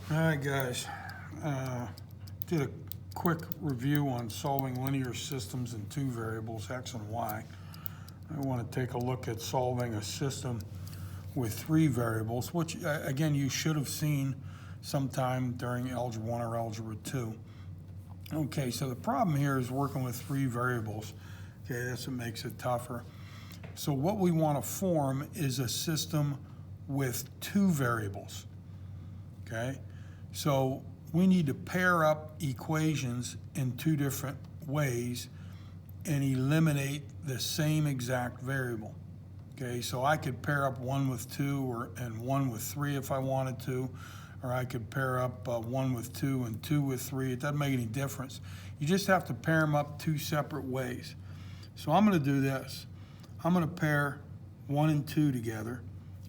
All right, guys. Did a quick review on solving linear systems in two variables, x and y. I want to take a look at solving a system with three variables, which, again, you should have seen sometime during Algebra 1 or Algebra 2. Okay, so the problem here is working with three variables. Okay, that's what makes it tougher. So what we want to form is a system with two variables. Okay, so we need to pair up equations in two different ways and eliminate the same exact variable. Okay, so I could pair up 1 with 2 and 1 with 3 if I wanted to, or I could pair up 1 with 2 and 2 with 3. It doesn't make any difference. You just have to pair them up two separate ways. So I'm going to do this. I'm going to pair 1 and 2 together,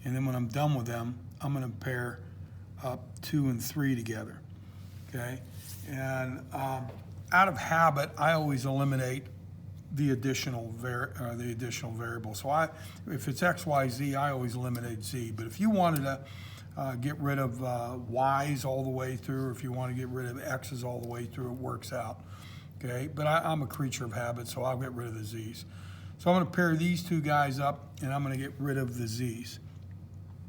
and then when I'm done with them, I'm going to pair up 2 and 3 together. Okay, and out of habit, I always eliminate the additional variable. So if it's x, y, z, I always eliminate z. But if you wanted to get rid of y's all the way through, or if you want to get rid of x's all the way through, it works out. Okay, but I'm a creature of habit, so I'll get rid of the z's. So I'm going to pair these two guys up, and I'm going to get rid of the z's.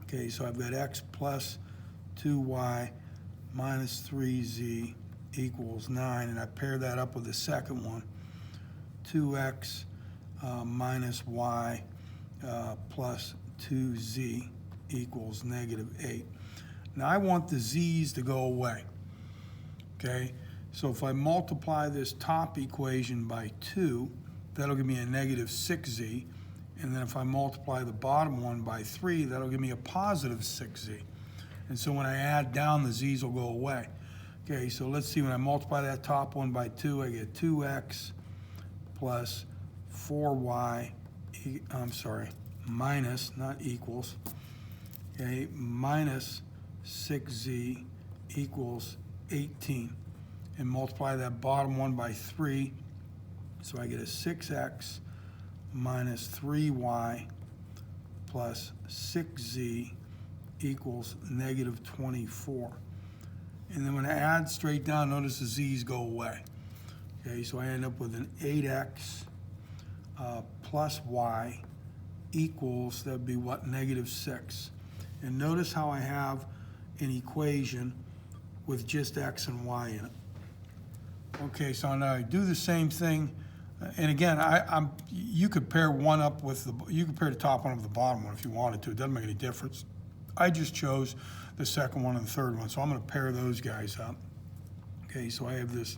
Okay, so I've got x plus 2y minus 3z equals 9, and I pair that up with the second one, 2x minus y plus 2z equals negative 8. Now I want the z's to go away. Okay, so if I multiply this top equation by 2, that'll give me a negative 6z, and then if I multiply the bottom one by 3, that'll give me a positive 6z. And so when I add down, the z's will go away. Okay, so let's see, when I multiply that top one by 2, I get 2x plus 4y, minus, not equals, okay, minus 6z equals 18. And multiply that bottom one by 3, so I get a 6x minus 3y plus 6z equals negative 24. And then when I add straight down, notice the z's go away. Okay, so I end up with an 8x plus y equals, that would be what, negative 6. And notice how I have an equation with just x and y in it. Okay, so now I do the same thing. And again, you could pair one up with you could pair the top one with the bottom one if you wanted to. It doesn't make any difference. I just chose the second one and the third one, so I'm going to pair those guys up. Okay, so I have this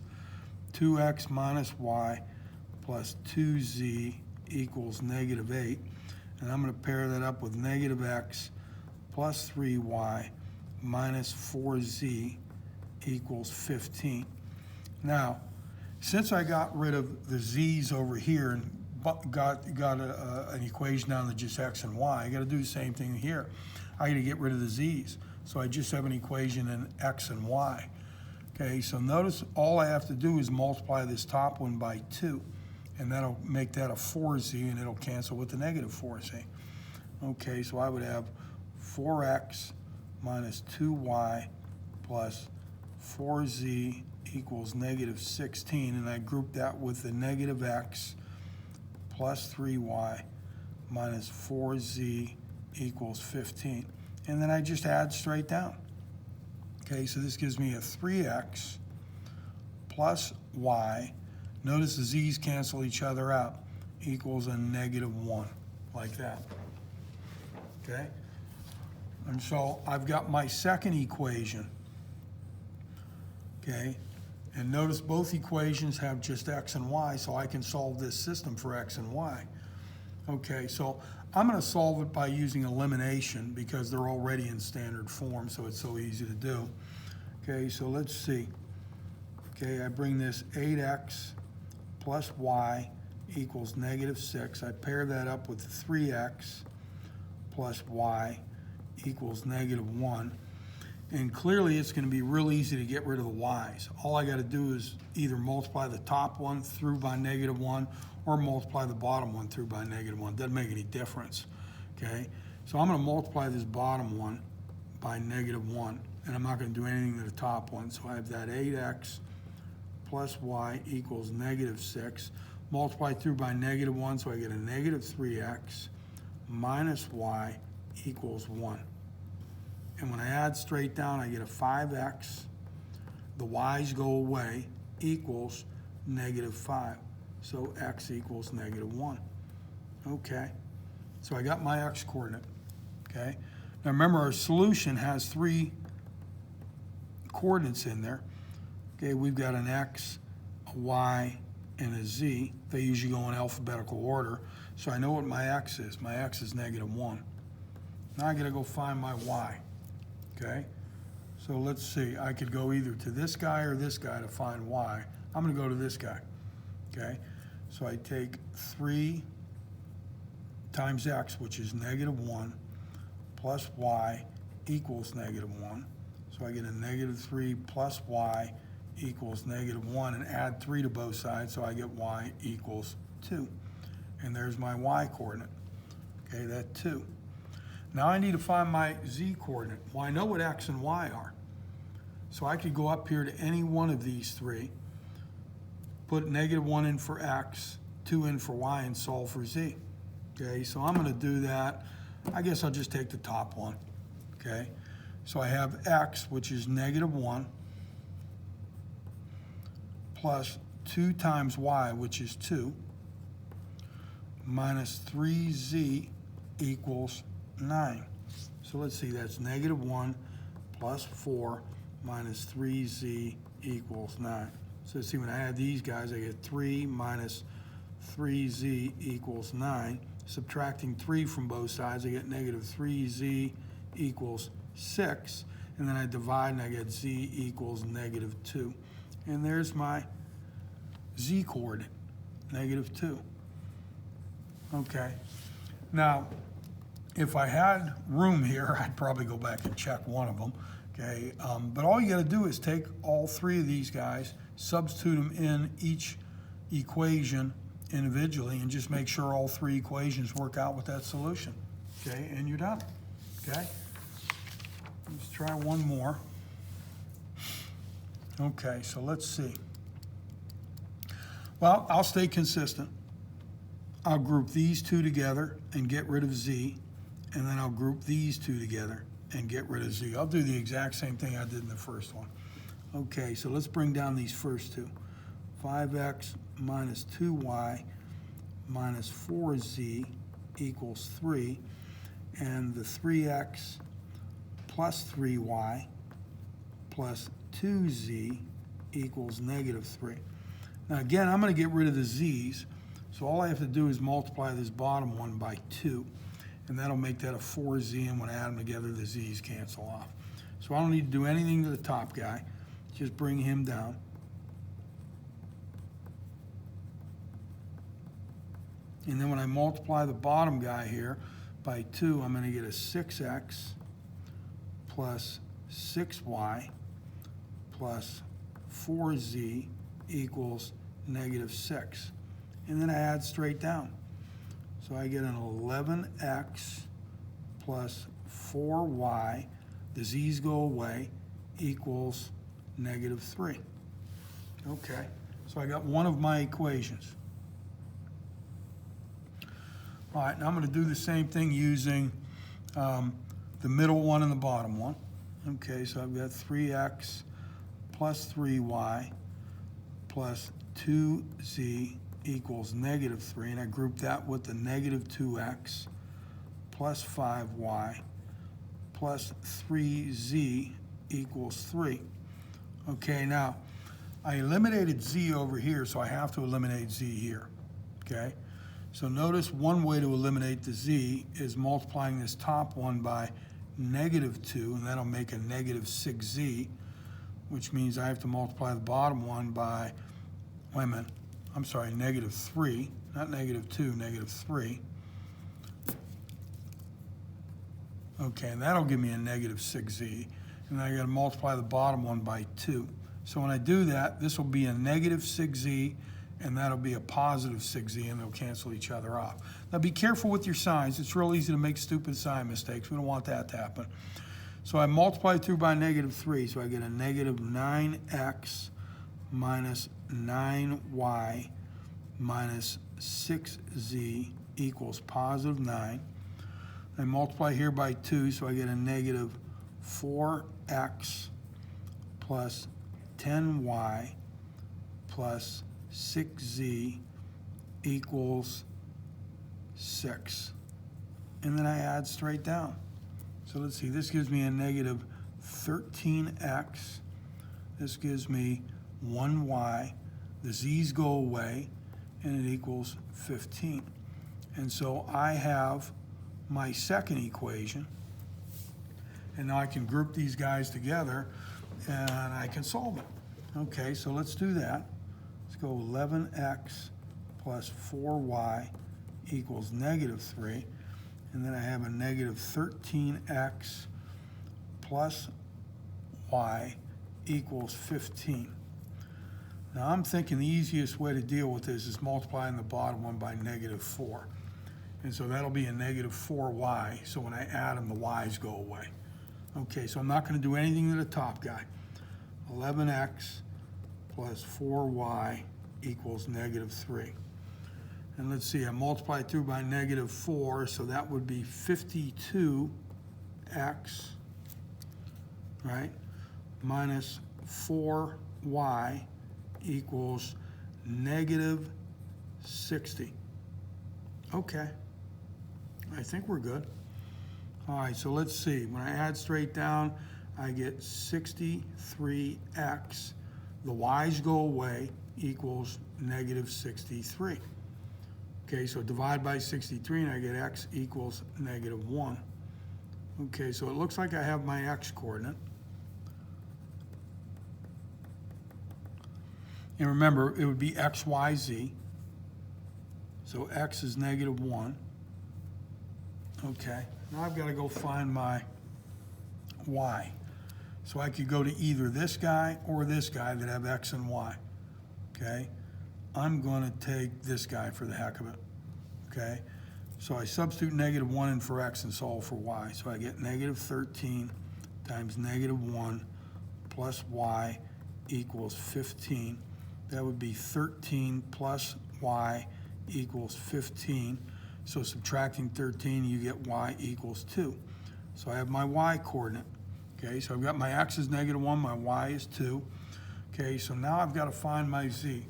2x minus y plus 2z equals negative 8, and I'm going to pair that up with negative x plus 3y minus 4z equals 15. Now, since I got rid of the z's over here and got an equation down to just x and y, I got to do the same thing here. I got to get rid of the z's. So I just have an equation in x and y. Okay, so notice all I have to do is multiply this top one by 2, and that'll make that a 4z, and it'll cancel with the negative 4z. Okay, so I would have 4x minus 2y plus 4z equals negative 16, and I group that with the negative x plus 3y minus 4z equals 15. And then I just add straight down. Okay, so this gives me a 3x plus y. Notice the z's cancel each other out, equals a negative 1, like that. Okay? And so I've got my second equation. Okay? And notice both equations have just x and y, so I can solve this system for x and y. Okay, so I'm going to solve it by using elimination because they're already in standard form, so it's so easy to do. Okay, so let's see. Okay, I bring this 8x plus y equals negative 6. I pair that up with 3x plus y equals negative 1. And clearly it's going to be real easy to get rid of the y's. All I got to do is either multiply the top one through by negative 1 or multiply the bottom one through by negative 1. Doesn't make any difference. Okay, so I'm going to multiply this bottom one by negative 1. and I'm not going to do anything to the top one. So I have that 8x plus y equals -6. Multiply through by -1, so I get a -3x minus y equals 1. And when I add straight down, I get a 5x. The y's go away, equals -5. So x equals -1. Okay, so I got my x coordinate. Okay, now remember our solution has 3 coordinates in there. Okay, we've got an x, a y, and a z. They usually go in alphabetical order. So I know what my x is. My x is -1. Now I gotta go find my y. Okay, so let's see. I could go either to this guy or this guy to find y. I'm gonna go to this guy. Okay, so I take 3 times x, which is -1, plus y equals -1. So I get a -3 plus y equals -1, and add 3 to both sides, so I get y equals 2. And there's my y coordinate. Okay, that 2. Now I need to find my z coordinate. Well, I know what x and y are. So I could go up here to any one of these 3, put -1 in for x, 2 in for y, and solve for z. Okay, so I'm going to do that. I guess I'll just take the top one. Okay, so I have x, which is -1, plus 2 times y, which is 2, minus 3z equals 9. So let's see, that's -1 plus 4 minus 3z equals 9. So let's see, when I add these guys, I get 3 minus 3z equals 9. Subtracting 3 from both sides, I get -3z equals 6. And then I divide and I get z equals -2. And there's my z coordinate, -2. Okay. Now, if I had room here, I'd probably go back and check one of them. Okay, but all you got to do is take all 3 of these guys, substitute them in each equation individually, and just make sure all 3 equations work out with that solution. Okay, and you're done. Okay, let's try one more. Okay, so let's see. Well, I'll stay consistent. I'll group these 2 together and get rid of z, and then I'll group these 2 together and get rid of z. I'll do the exact same thing I did in the first one. Okay, so let's bring down these first 2. 5x minus 2y minus 4z equals 3, and the 3x plus 3y plus 2z equals -3. Now again, I'm going to get rid of the z's, so all I have to do is multiply this bottom one by 2, and that'll make that a 4z, and when I add them together, the z's cancel off. So I don't need to do anything to the top guy, just bring him down. And then when I multiply the bottom guy here by 2, I'm going to get a 6x plus 6y plus 4z equals -6. And then I add straight down. So I get an 11x plus 4y, the z's go away, equals -3. Okay, so I got one of my equations. All right, now I'm going to do the same thing using the middle one and the bottom one. Okay, so I've got 3x plus 3y plus 2z equals -3, and I group that with the -2x plus 5y plus 3z equals 3. Okay, now I eliminated z over here, so I have to eliminate z here. Okay, so notice one way to eliminate the z is multiplying this top one by -2, and that'll make a -6z, which means I have to multiply the bottom one by, wait a minute, I'm sorry, -3, not -2, -3. Okay, and that'll give me a -6z, and I got to multiply the bottom one by 2. So when I do that, this will be a -6z, and that'll be a +6z, and they'll cancel each other off. Now be careful with your signs. It's real easy to make stupid sign mistakes. We don't want that to happen. So I multiply through by -3, so I get a negative 9x minus 9y minus 6z equals positive 9. I multiply here by 2, so I get a negative 4x plus 10y plus 6z equals 6. And then I add straight down. So let's see, this gives me a negative 13x. This gives me 1y. The z's go away, and it equals 15. And so I have my second equation. And now I can group these guys together, and I can solve it. Okay, so let's do that. Let's go 11x plus 4y equals negative 3. And then I have a negative 13x plus y equals 15. Now I'm thinking the easiest way to deal with this is multiplying the bottom one by negative 4. And so that'll be a negative 4y. So when I add them, the y's go away. Okay, so I'm not going to do anything to the top guy. 11x plus 4y equals negative 3. And let's see, I multiply through by negative 4, so that would be 52x, right, minus 4y equals negative 60. Okay, I think we're good. All right, so let's see. When I add straight down, I get 63x. The y's go away, equals negative 63. Okay, so divide by 63 and I get x equals negative 1. Okay, so it looks like I have my x coordinate. And remember, it would be x, y, z. So x is negative 1. Okay, now I've got to go find my y. So I could go to either this guy or this guy that have x and y. Okay, I'm going to take this guy for the heck of it. Okay, so I substitute negative 1 in for x and solve for y. So I get negative 13 times negative 1 plus y equals 15. That would be 13 plus y equals 15. So subtracting 13, you get y equals 2. So I have my y coordinate. Okay, so I've got my x is negative 1, my y is 2. Okay, so now I've got to find my z.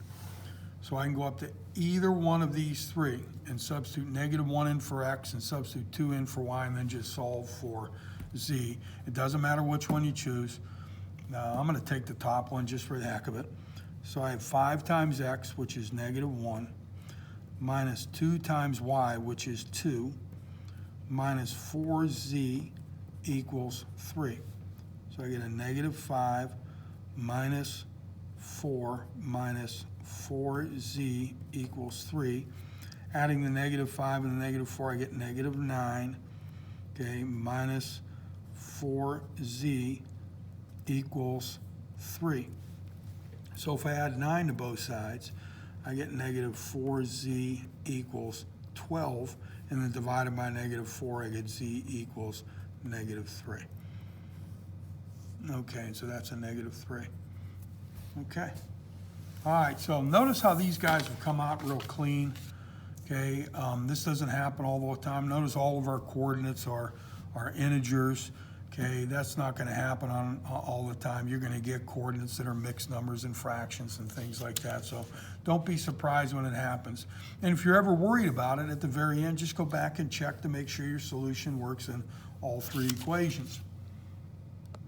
So I can go up to either one of these three and substitute negative 1 in for x and substitute 2 in for y and then just solve for z. It doesn't matter which one you choose. I'm going to take the top one just for the heck of it. So I have 5 times x, which is negative 1, minus 2 times y, which is 2, minus 4z equals 3. So I get a negative 5 minus 4 minus 4z equals 3. Adding the negative 5 and the negative 4, I get negative 9. Okay, minus 4z equals 3. So if I add 9 to both sides, I get negative 4z equals 12. And then divided by negative 4, I get z equals negative 3. Okay, so that's a negative 3. Okay. All right, so notice how these guys have come out real clean. Okay, this doesn't happen all the time. Notice all of our coordinates are integers. Okay, that's not going to happen all the time. You're going to get coordinates that are mixed numbers and fractions and things like that. So don't be surprised when it happens. And if you're ever worried about it, at the very end, just go back and check to make sure your solution works in all 3 equations.